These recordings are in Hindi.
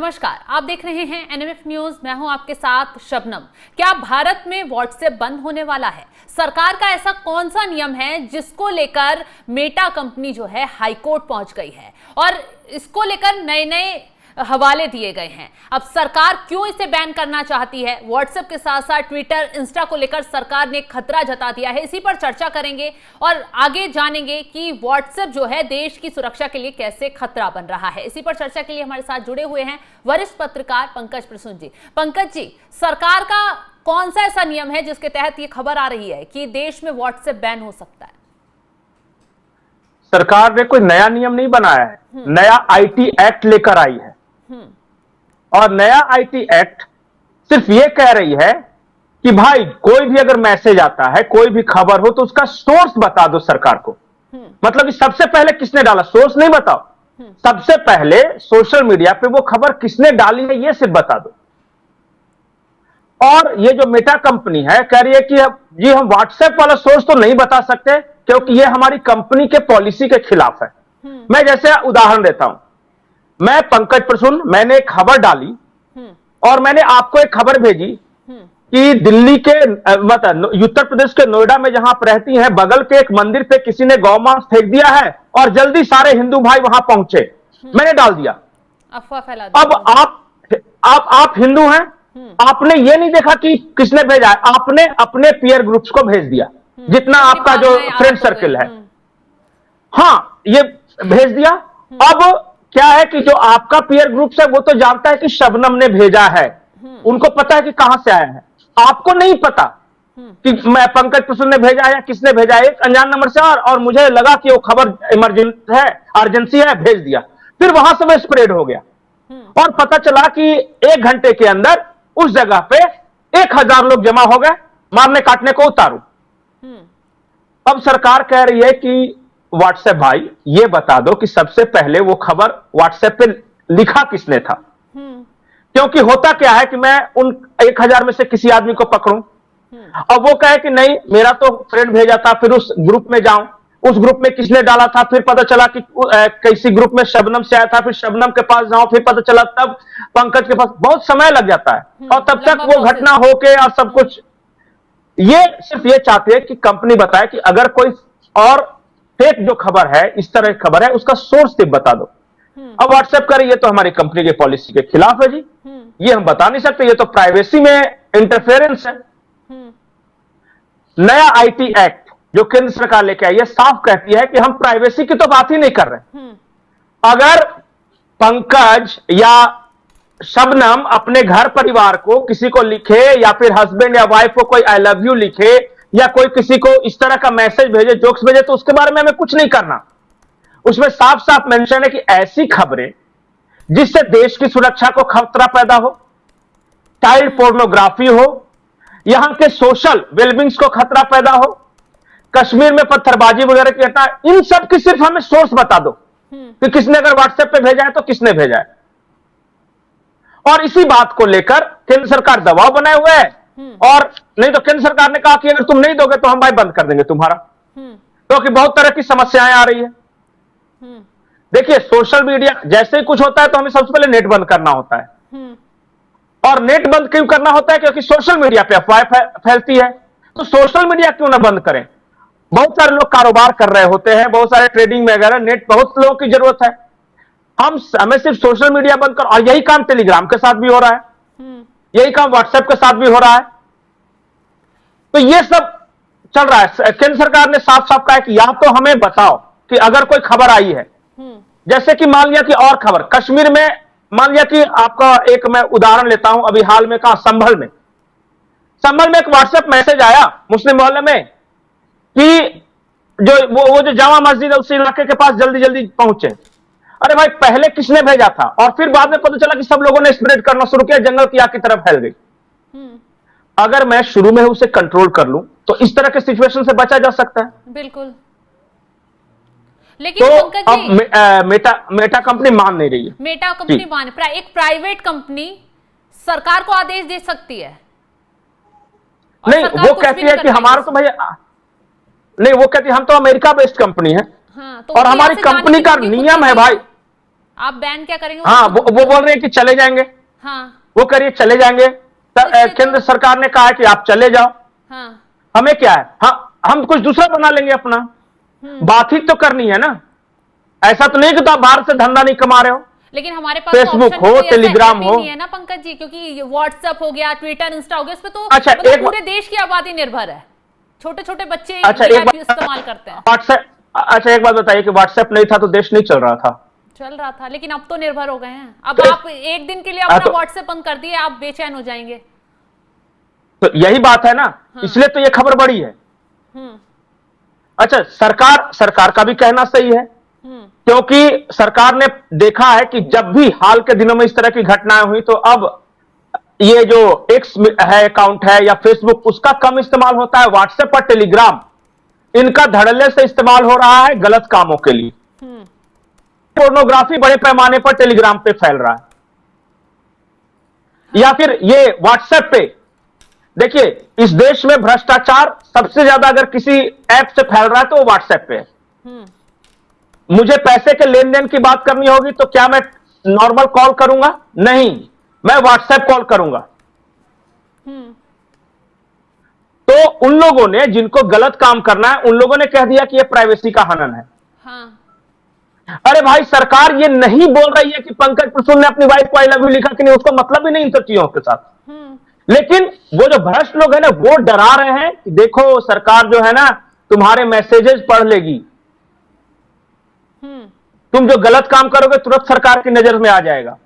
नमस्कार, आप देख रहे हैं एनएमएफ न्यूज। मैं हूं आपके साथ शबनम। क्या भारत में व्हाट्सएप बंद होने वाला है? सरकार का ऐसा कौन सा नियम है जिसको लेकर मेटा कंपनी जो है हाईकोर्ट पहुंच गई है और इसको लेकर नए नए हवाले दिए गए हैं। अब सरकार क्यों इसे बैन करना चाहती है? व्हाट्सएप के साथ साथ ट्विटर, इंस्टा को लेकर सरकार ने खतरा जता दिया है। इसी पर चर्चा करेंगे और आगे जानेंगे कि व्हाट्सएप जो है देश की सुरक्षा के लिए कैसे खतरा बन रहा है। इसी पर चर्चा के लिए हमारे साथ जुड़े हुए हैं वरिष्ठ पत्रकार पंकज प्रसून जी। पंकज जी, सरकार का कौन सा ऐसा नियम है जिसके तहत ये खबर आ रही है कि देश में व्हाट्सएप बैन हो सकता है? सरकार ने कोई नया नियम नहीं बनाया है, नया आईटी एक्ट लेकर आई है। और नया आईटी एक्ट सिर्फ ये कह रही है कि भाई कोई भी अगर मैसेज आता है, कोई भी खबर हो तो उसका सोर्स बता दो सरकार को। मतलब सबसे पहले किसने डाला, सोर्स नहीं बताओ, सबसे पहले सोशल मीडिया पे वो खबर किसने डाली है ये सिर्फ बता दो। और ये जो मेटा कंपनी है कह रही है कि जी हम व्हाट्सएप वाला सोर्स तो नहीं बता सकते क्योंकि ये हमारी कंपनी के पॉलिसी के खिलाफ है। मैं जैसे उदाहरण देता हूं, मैं पंकज प्रसून, मैंने एक खबर डाली और मैंने आपको एक खबर भेजी कि दिल्ली के मतलब उत्तर प्रदेश के नोएडा में जहां आप रहती हैं, बगल के एक मंदिर पे किसी ने गौ मांस फेंक दिया है और जल्दी सारे हिंदू भाई वहां पहुंचे। मैंने डाल दिया, अफवाह फैला दी। अब आप हिंदू हैं, आपने ये नहीं देखा कि किसने भेजा है, आपने अपने पीयर ग्रुप्स को भेज दिया, जितना आपका जो फ्रेंड सर्किल है, हाँ ये भेज दिया। अब क्या है कि जो आपका पीयर ग्रुप है वो तो जानता है कि शबनम ने भेजा है, उनको पता है कि कहां से आया है, आपको नहीं पता कि मैं पंकज प्रसून ने भेजा है या किसने भेजा है, एक अनजान नंबर से। और मुझे लगा कि वो खबर इमरजेंसी है, अर्जेंसी है, भेज दिया। फिर वहां से वो स्प्रेड हो गया और पता चला कि 1 घंटे के अंदर उस जगह पे 1000 लोग जमा हो गए, मारने काटने को उतारू। अब सरकार कह रही है कि व्हाट्सएप भाई ये बता दो कि सबसे पहले वो खबर व्हाट्सएप पे लिखा किसने था। क्योंकि होता क्या है कि मैं उन 1000 में से किसी आदमी को पकड़ूं, अब वो कहे कि नहीं मेरा तो फ्रेंड भेजा था, फिर उस ग्रुप में जाऊं, उस ग्रुप में किसने डाला था, फिर पता चला कि किसी ग्रुप में शबनम से आया था, फिर शबनम के पास जाऊं, फिर पता चला तब पंकज के पास, बहुत समय लग जाता है और तब तक वो घटना होके और सब कुछ। ये सिर्फ ये चाहते हैं कि कंपनी बताए कि अगर कोई और फेक जो खबर है, इस तरह की खबर है, उसका सोर्स सिर्फ बता दो। अब व्हाट्सएप करे ये तो हमारी कंपनी के पॉलिसी के खिलाफ है जी, ये हम बता नहीं सकते, ये तो प्राइवेसी में इंटरफेरेंस है। नया आईटी एक्ट जो केंद्र सरकार लेके आई है साफ कहती है कि हम प्राइवेसी की तो बात ही नहीं कर रहे। अगर पंकज या शबनम अपने घर परिवार को किसी को लिखे या फिर हस्बैंड या वाइफ को कोई आई लव यू लिखे या कोई किसी को इस तरह का मैसेज भेजे, जोक्स भेजे, तो उसके बारे में हमें कुछ नहीं करना। उसमें साफ साफ मेंशन है कि ऐसी खबरें जिससे देश की सुरक्षा को खतरा पैदा हो, चाइल्ड पोर्नोग्राफी हो, यहां के सोशल वेलबींग्स को खतरा पैदा हो, कश्मीर में पत्थरबाजी वगैरह की घटना, इन सब की सिर्फ हमें सोर्स बता दो कि किसने अगर व्हाट्सएप पे भेजा है तो किसने भेजा है। और इसी बात को लेकर केंद्र सरकार दबाव बनाए हुए है। और नहीं तो केंद्र सरकार ने कहा कि अगर तुम नहीं दोगे तो हम भाई बंद कर देंगे तुम्हारा, क्योंकि बहुत तरह की समस्याएं आ रही है। देखिए सोशल मीडिया जैसे ही कुछ होता है तो हमें सबसे पहले नेट बंद करना होता है। और नेट बंद क्यों करना होता है? क्योंकि सोशल मीडिया पे अफवाह फैलती है। तो सोशल मीडिया क्यों ना बंद करें? बहुत सारे लोग कारोबार कर रहे होते हैं, बहुत सारे ट्रेडिंग वगैरह, नेट बहुत लोगों की जरूरत है। हमें सिर्फ सोशल मीडिया बंद कर, और यही काम टेलीग्राम के साथ भी हो रहा है, यही काम व्हाट्सएप के साथ भी हो रहा है। तो ये सब चल रहा है। केंद्र सरकार ने साफ साफ कहा है कि या तो हमें बताओ कि अगर कोई खबर आई है, जैसे कि मान लिया कि और खबर कश्मीर में, मान लिया कि आपका एक मैं उदाहरण लेता हूं, अभी हाल में कहा संभल में एक व्हाट्सएप मैसेज आया मुस्लिम मोहल्ले में कि जो वो जो जामा मस्जिद है उस इलाके के पास जल्दी जल्दी पहुंचे। अरे भाई पहले किसने भेजा था? और फिर बाद में पता चला कि सब लोगों ने स्प्रेड करना शुरू किया, जंगल की आग की तरफ फैल गई। अगर मैं शुरू में उसे कंट्रोल कर लूं तो इस तरह के सिचुएशन से बचा जा सकता है। बिल्कुल। लेकिन तो पंकज जी, अब मेटा कंपनी मान नहीं रही है। मेटा कंपनी मान, एक प्राइवेट कंपनी सरकार को आदेश दे सकती है? नहीं, वो कहती है कि हमारा तो भैया नहीं, वो कहती है हम तो अमेरिका बेस्ड कंपनी है। हाँ, तो और हमारी कंपनी का नियम है भाई, आप बैन क्या करेंगे? हाँ, वो बोल रहे हैं कि चले जाएंगे। हाँ, वो करिए, चले जाएंगे। केंद्र सरकार ने कहा है कि आप चले जाओ। हाँ, हमें क्या है, हाँ, हम कुछ दूसरा बना लेंगे अपना। बात ही तो करनी है ना। ऐसा तो नहीं कि तो आप बाहर से धंधा नहीं कमा रहे हो। लेकिन हमारे पास फेसबुक तो हो, टेलीग्राम हो, नहीं है ना पंकज जी, क्योंकि व्हाट्सएप हो गया, ट्विटर, इंस्टा हो गया, इस पे तो अच्छा, मतलब पूरे देश की आबादी निर्भर है। छोटे छोटे बच्चे अच्छा, इस्तेमाल करते हैं व्हाट्सएप। अच्छा, एक बात बताइए कि व्हाट्सएप नहीं था तो देश नहीं चल रहा था, लेकिन अब तो निर्भर हो गए हैं। अब आप एक दिन के लिए अपना व्हाट्सएप बंद कर दिए, आप बेचैन हो जाएंगे। तो यही बात है ना। हाँ। इसलिए तो ये खबर बड़ी है। अच्छा, सरकार का भी कहना सही है, क्योंकि सरकार ने देखा है कि जब भी हाल के दिनों में इस तरह की घटनाएं हुई तो अब ये जो एक्स है अकाउंट है या फेसबुक, उसका कम इस्तेमाल होता है। व्हाट्सएप और टेलीग्राम इनका धड़ल्ले से इस्तेमाल हो रहा है गलत कामों के लिए। पोर्नोग्राफी बड़े पैमाने पर टेलीग्राम पे फैल रहा है। या फिर ये व्हाट्सएप पे देखिए, इस देश में भ्रष्टाचार सबसे ज्यादा अगर किसी ऐप से फैल रहा है तो वो व्हाट्सएप पे है। मुझे पैसे के लेन देन की बात करनी होगी तो क्या मैं नॉर्मल कॉल करूंगा? नहीं, मैं व्हाट्सएप कॉल करूंगा। तो उन लोगों ने, जिनको गलत काम करना है, उन लोगों ने कह दिया कि यह प्राइवेसी का हनन है। अरे भाई, सरकार ये नहीं बोल रही है कि पंकज प्रसून ने अपनी वाइफ को आई लव यू लिखा कि नहीं, उसको मतलब ही नहीं इन सब चीजों के साथ। लेकिन वो जो भ्रष्ट लोग हैं ना, वो डरा रहे हैं कि देखो सरकार जो है ना तुम्हारे मैसेजेस पढ़ लेगी, तुम जो गलत काम करोगे तुरंत सरकार की नजर में आ जाएगा।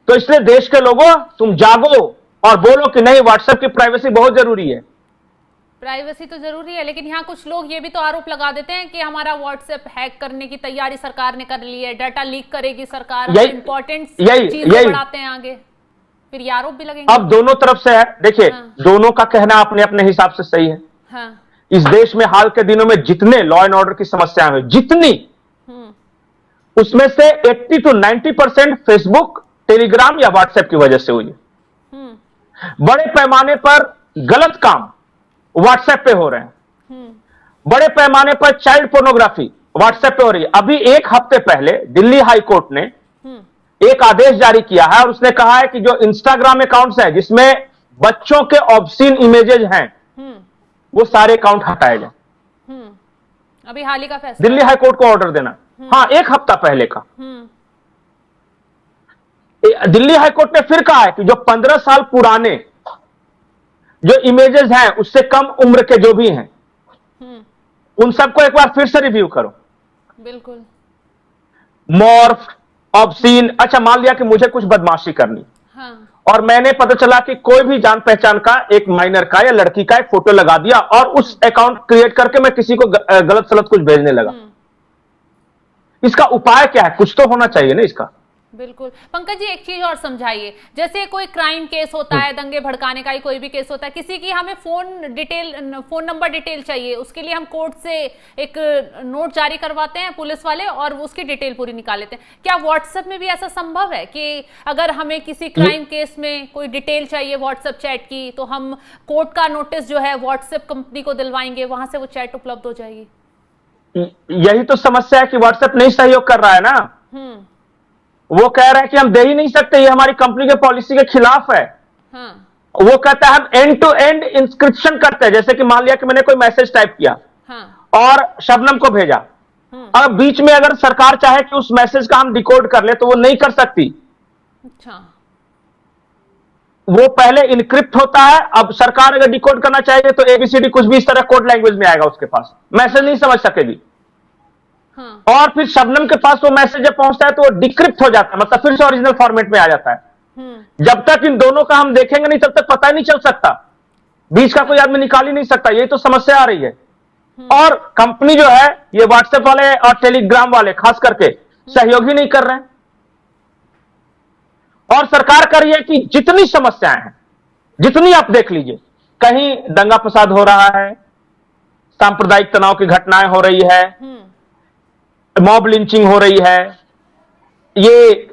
तो इसलिए देश के लोगों, तुम जागो और बोलो कि नहीं, व्हाट्सएप की प्राइवेसी बहुत जरूरी है। प्राइवेसी तो जरूरी है, लेकिन यहाँ कुछ लोग ये भी तो आरोप लगा देते हैं कि हमारा व्हाट्सएप हैक करने की तैयारी सरकार ने कर ली है, डाटा लीक करेगी सरकार, इंपॉर्टेंट चीजें बढ़ाते हैं आगे, फिर ये आरोप भी लगेंगे। अब दोनों तरफ से है। देखिए, दोनों का कहना अपने अपने हिसाब से सही है। इस देश में हाल के दिनों में जितने लॉ एंड ऑर्डर की समस्याएं हुई, जितनी, उसमें से 80 to 90% फेसबुक, टेलीग्राम या व्हाट्सएप की वजह से हुई है। बड़े पैमाने पर गलत काम व्हाट्सएप पे हो रहे हैं। बड़े पैमाने पर चाइल्ड पोर्नोग्राफी व्हाट्सएप पे हो रही है। अभी एक हफ्ते पहले दिल्ली हाई कोर्ट ने एक आदेश जारी किया है और उसने कहा है कि जो इंस्टाग्राम अकाउंट्स हैं जिसमें बच्चों के ऑब्सीन इमेजेस हैं, वो सारे अकाउंट हटाए जाए। अभी हाल ही का फैसला दिल्ली हाई कोर्ट को ऑर्डर देना। हाँ, एक हफ्ता पहले का। दिल्ली हाई कोर्ट ने फिर कहा है कि जो 15 साल पुराने जो इमेजेस हैं, उससे कम उम्र के जो भी हैं, उन सबको एक बार फिर से रिव्यू करो। बिल्कुल। मॉर्फ, ऑब्सीन, अच्छा मान लिया कि मुझे कुछ बदमाशी करनी, और मैंने पता चला कि कोई भी जान पहचान का एक माइनर का या लड़की का एक फोटो लगा दिया और उस अकाउंट क्रिएट करके मैं किसी को गलत सलत कुछ भेजने लगा। इसका उपाय क्या है? कुछ तो होना चाहिए ना इसका। बिल्कुल। पंकज जी, एक चीज और समझाइए, जैसे कोई क्राइम केस होता है, दंगे भड़काने का ही कोई भी केस होता है, किसी की हमें फोन नंबर डिटेल चाहिए, उसके लिए हम कोर्ट से एक नोट जारी करवाते हैं पुलिस वाले और उसकी डिटेल पूरी निकाल लेते हैं। क्या व्हाट्सएप में भी ऐसा संभव है कि अगर हमें किसी क्राइम केस में कोई डिटेल चाहिए व्हाट्सएप चैट की, तो हम कोर्ट का नोटिस जो है व्हाट्सएप कंपनी को दिलवाएंगे, वहां से वो चैट उपलब्ध हो जाएगी? यही तो समस्या है कि व्हाट्सएप नहीं सहयोग कर रहा है ना। वो कह रहा है कि हम दे ही नहीं सकते, ये हमारी कंपनी के पॉलिसी के खिलाफ है। वो कहता है हम एंड टू एंड इंस्क्रिप्शन करते हैं। जैसे कि मान लिया कि मैंने कोई मैसेज टाइप किया और शबनम को भेजा, अब बीच में अगर सरकार चाहे कि उस मैसेज का हम डिकोड कर ले तो वो नहीं कर सकती। अच्छा। वो पहले इनक्रिप्ट होता है। अब सरकार अगर डिकोड करना चाहिए तो एबीसीडी कुछ भी इस तरह कोड लैंग्वेज में आएगा उसके पास, मैसेज नहीं समझ सकेगी। और फिर शबनम के पास वो मैसेज जब पहुंचता है तो वो डिक्रिप्ट हो जाता है, मतलब फिर से ओरिजिनल फॉर्मेट में आ जाता है। जब तक इन दोनों का हम देखेंगे नहीं तब तक पता ही नहीं चल सकता, बीच का कोई आदमी निकाल ही नहीं सकता। यही तो समस्या आ रही है। और कंपनी जो है, ये व्हाट्सएप वाले और टेलीग्राम वाले खास करके सहयोग ही नहीं कर रहे हैं। और सरकार कर रही है कि जितनी समस्याएं हैं, जितनी आप देख लीजिए, कहीं दंगा फसाद हो रहा है, सांप्रदायिक तनाव की घटनाएं हो रही है, मॉब लिंचिंग हो रही है, ये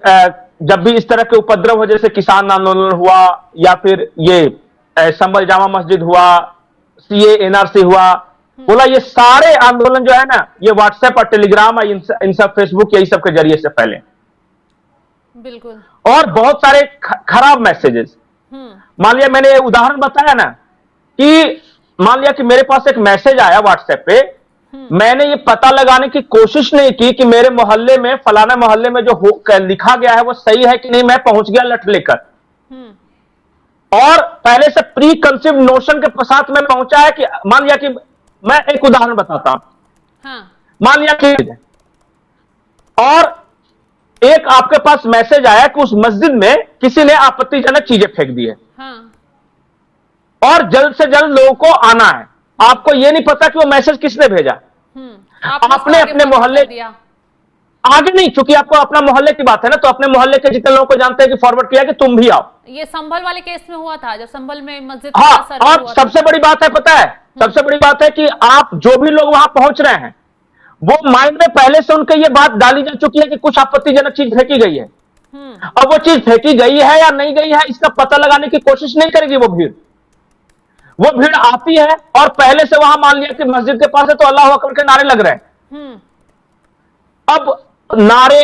जब भी इस तरह के उपद्रव हो, जैसे किसान आंदोलन हुआ या फिर ये संभल जामा मस्जिद हुआ, सीए एनआरसी हुआ, बोला ये सारे आंदोलन जो है ना, ये व्हाट्सएप और टेलीग्राम और इन सब फेसबुक यही सब के जरिए से फैले। बिल्कुल। और बहुत सारे खराब मैसेजेस। मान लिया मैंने उदाहरण बताया ना कि मान लिया कि मेरे पास एक मैसेज आया व्हाट्सएप पे, मैंने ये पता लगाने की कोशिश नहीं की कि मेरे मोहल्ले में, फलाना मोहल्ले में जो लिखा गया है वो सही है कि नहीं, मैं पहुंच गया लट लेकर, और पहले से प्री कंसीव नोशन के साथ में पहुंचा है कि मान लिया कि मैं एक उदाहरण बताता हूं। मान लिया कि और एक आपके पास मैसेज आया कि उस मस्जिद में किसी ने आपत्तिजनक चीजें फेंक दी है, और जल्द से जल्द लोगों को आना है। आपको यह नहीं पता कि वो मैसेज किसने भेजा, आपने अपने मोहल्ले आगे नहीं, चूंकि आपको अपना मोहल्ले की बात है ना, तो अपने मोहल्ले के जितने लोगों को जानते हैं कि फॉरवर्ड किया कि तुम भी आओ। ये संभल वाले केस में हुआ था, जब संभल में मस्जिद। हाँ, और सबसे बड़ी बात है पता है, सबसे बड़ी बात है कि आप जो भी लोग वहां पहुंच रहे हैं, वो माइंड में पहले से उनके ये बात डाली जा चुकी है कि कुछ आपत्तिजनक चीज फेंकी गई है। अब वो चीज फेंकी गई है या नहीं गई है, इसका पता लगाने की कोशिश नहीं करेगी वो भीड़। वो भीड़ आती है और पहले से वहां मान लिया कि मस्जिद के पास है तो अल्लाह अकबर के नारे लग रहे हैं। अब नारे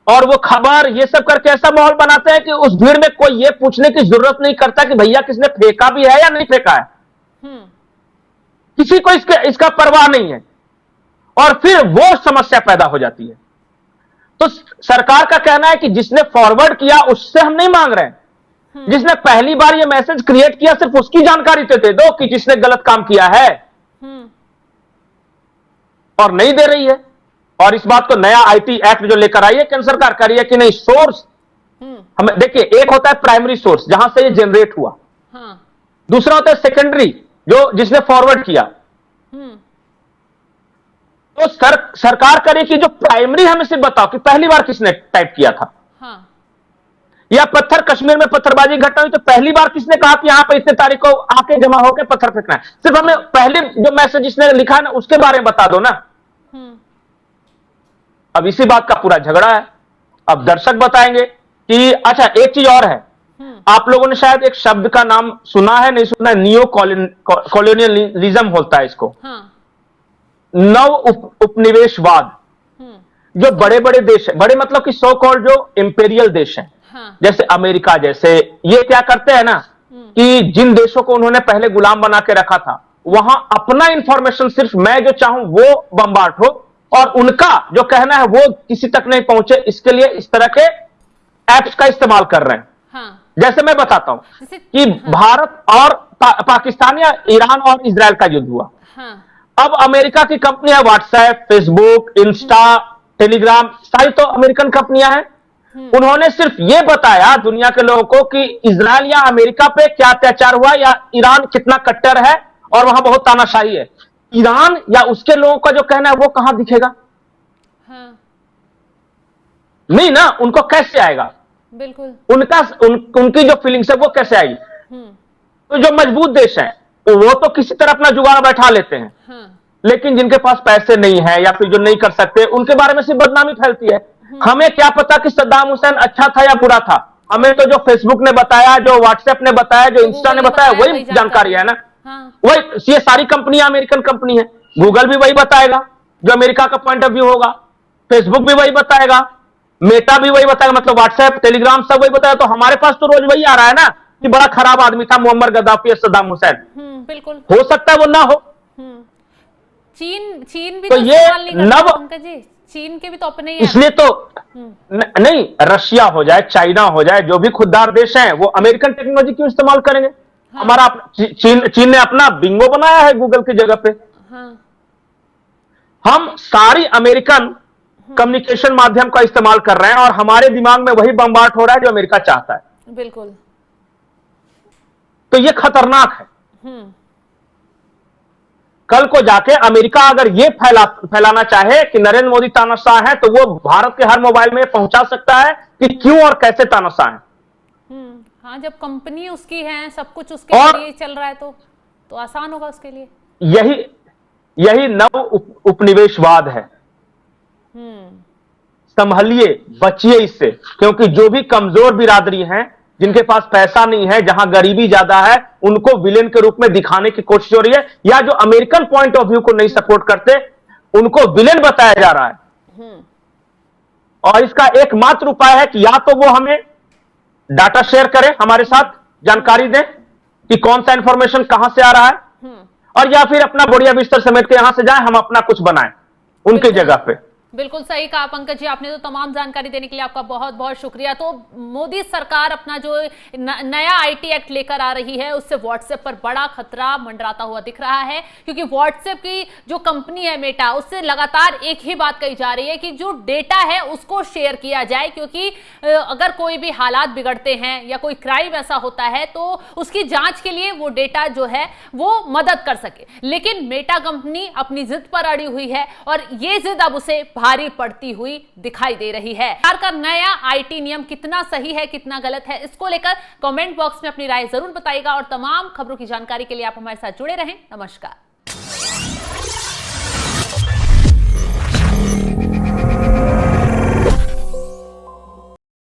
और वो खबर ये सब करके ऐसा माहौल बनाते हैं कि उस भीड़ में कोई ये पूछने की जरूरत नहीं करता कि भैया किसने फेंका भी है या नहीं फेंका है। किसी को इसका परवाह नहीं है, और फिर वो समस्या पैदा हो जाती है। तो सरकार का कहना है कि जिसने फॉरवर्ड किया उससे हम नहीं मांग रहे हैं, जिसने पहली बार ये मैसेज क्रिएट किया सिर्फ उसकी जानकारी दे दो कि जिसने गलत काम किया है, और नहीं दे रही है। और इस बात को नया आईटी एक्ट जो लेकर आई है केंद्र सरकार, कर रही है कि नहीं सोर्स हमें देखिए, एक होता है प्राइमरी सोर्स जहां से ये जनरेट हुआ, दूसरा होता है सेकेंडरी जो जिसने फॉरवर्ड किया। तो सरकार करे कि जो प्राइमरी हमें सिर्फ बताओ कि पहली बार किसने टाइप किया था। या पत्थर, कश्मीर में पत्थरबाजी घटना हुई तो पहली बार किसने कहा कि यहां पर इतने तारीख को आके जमा होकर पत्थर फेंकना है। सिर्फ हमें पहले जो मैसेज जिसने लिखा है ना उसके बारे में बता दो ना। अब इसी बात का पूरा झगड़ा है। अब दर्शक बताएंगे कि अच्छा एक चीज और है, आप लोगों ने शायद एक शब्द का नाम सुना है, नहीं सुना है, नियो कॉलोनियलिज्म होता है इसको। नव उपनिवेशवाद। जो बड़े बड़े देश है, बड़े मतलब कि सो कॉल्ड जो इंपेरियल देश हैं, जैसे अमेरिका जैसे, ये क्या करते हैं ना कि जिन देशों को उन्होंने पहले गुलाम बना के रखा था, वहां अपना इंफॉर्मेशन सिर्फ मैं जो चाहूं वो बम्बार्ट हो, और उनका जो कहना है वो किसी तक नहीं पहुंचे, इसके लिए इस तरह के एप्स का इस्तेमाल कर रहे हैं। जैसे मैं बताता हूं कि भारत और पाकिस्तान या ईरान और इजराइल का युद्ध हुआ। अब अमेरिका की कंपनियां व्हाट्सएप, फेसबुक, इंस्टा, टेलीग्राम सारी तो अमेरिकन कंपनियां हैं। उन्होंने सिर्फ यह बताया दुनिया के लोगों को कि इजराइल या अमेरिका पे क्या अत्याचार हुआ, या ईरान कितना कट्टर है और वहां बहुत तानाशाही है। ईरान या उसके लोगों का जो कहना है वो कहां दिखेगा? नहीं ना, उनको कैसे आएगा? बिल्कुल। उनकी जो फीलिंग्स है वो कैसे आएगी? तो जो मजबूत देश हैं वो तो किसी तरह अपना जुगाड़ बैठा लेते हैं, लेकिन जिनके पास पैसे नहीं है या फिर जो नहीं कर सकते, उनके बारे में सिर्फ बदनामी फैलती है। हमें क्या पता कि सद्दाम हुसैन अच्छा था या बुरा था? हमें तो जो फेसबुक ने बताया, जो व्हाट्सएप ने बताया, जो इंस्टा ने बताया, वही जानकारी है ना। वही, ये सारी कंपनियां अमेरिकन कंपनी है। गूगल भी वही बताएगा जो अमेरिका का पॉइंट ऑफ व्यू होगा, फेसबुक भी वही बताएगा, मेटा भी वही बताएगा, मतलब व्हाट्सएप, टेलीग्राम सब वही बताएगा। तो हमारे पास तो रोज वही आ रहा है ना कि बड़ा खराब आदमी था मुअम्मर गद्दाफी, सद्दाम हुसैन। बिल्कुल हो सकता है वो ना हो। चीन भी तो ये नव, चीन के भी तो अपने ही इसलिए तो नहीं, रशिया हो जाए, चाइना हो जाए, जो भी खुददार देश हैं वो अमेरिकन टेक्नोलॉजी क्यों इस्तेमाल करेंगे? हमारा चीन ने अपना बिंगो बनाया है गूगल की जगह पे। हम सारी अमेरिकन कम्युनिकेशन माध्यम का इस्तेमाल कर रहे हैं और हमारे दिमाग में वही बम्बार्ट हो रहा है जो अमेरिका चाहता है। बिल्कुल। तो ये खतरनाक है। कल को जाके अमेरिका अगर ये फैलाना चाहे कि नरेंद्र मोदी तानाशाह है, तो वो भारत के हर मोबाइल में पहुंचा सकता है कि क्यों और कैसे तानाशाह है। हाँ, जब कंपनी उसकी है, सब कुछ उसके लिए चल रहा है तो आसान होगा उसके लिए। यही नव उपनिवेशवाद है। संभलिए, बचिए इससे, क्योंकि जो भी कमजोर बिरादरी हैं जिनके पास पैसा नहीं है, जहां गरीबी ज्यादा है, उनको विलेन के रूप में दिखाने की कोशिश हो रही है, या जो अमेरिकन पॉइंट ऑफ व्यू को नहीं सपोर्ट करते उनको विलेन बताया जा रहा है। और इसका एकमात्र उपाय है कि या तो वो हमें डाटा शेयर करें, हमारे साथ जानकारी दें कि कौन सा इंफॉर्मेशन कहां से आ रहा है, और या फिर अपना बोरिया बिस्तर समेट के यहां से जाएं, हम अपना कुछ बनाएं उनकी जगह पे। बिल्कुल सही कहा पंकज जी आपने, तो तमाम जानकारी देने के लिए आपका बहुत बहुत शुक्रिया। तो मोदी सरकार अपना जो नया आईटी एक्ट लेकर आ रही है उससे व्हाट्सएप पर बड़ा खतरा मंडराता हुआ दिख रहा है, क्योंकि व्हाट्सएप की जो कंपनी है मेटा, उससे लगातार एक ही बात कही जा रही है कि जो डेटा है उसको शेयर किया जाए, क्योंकि अगर कोई भी हालात बिगड़ते हैं या कोई क्राइम ऐसा होता है तो उसकी जांच के लिए वो डेटा जो है वो मदद कर सके। लेकिन मेटा कंपनी अपनी जिद पर अड़ी हुई है और ये जिद अब उसे भारी पड़ती हुई दिखाई दे रही है। सरकार का नया आईटी नियम कितना सही है कितना गलत है, इसको लेकर कमेंट बॉक्स में अपनी राय जरूर बताइएगा, और तमाम खबरों की जानकारी के लिए आप हमारे साथ जुड़े रहें। नमस्कार।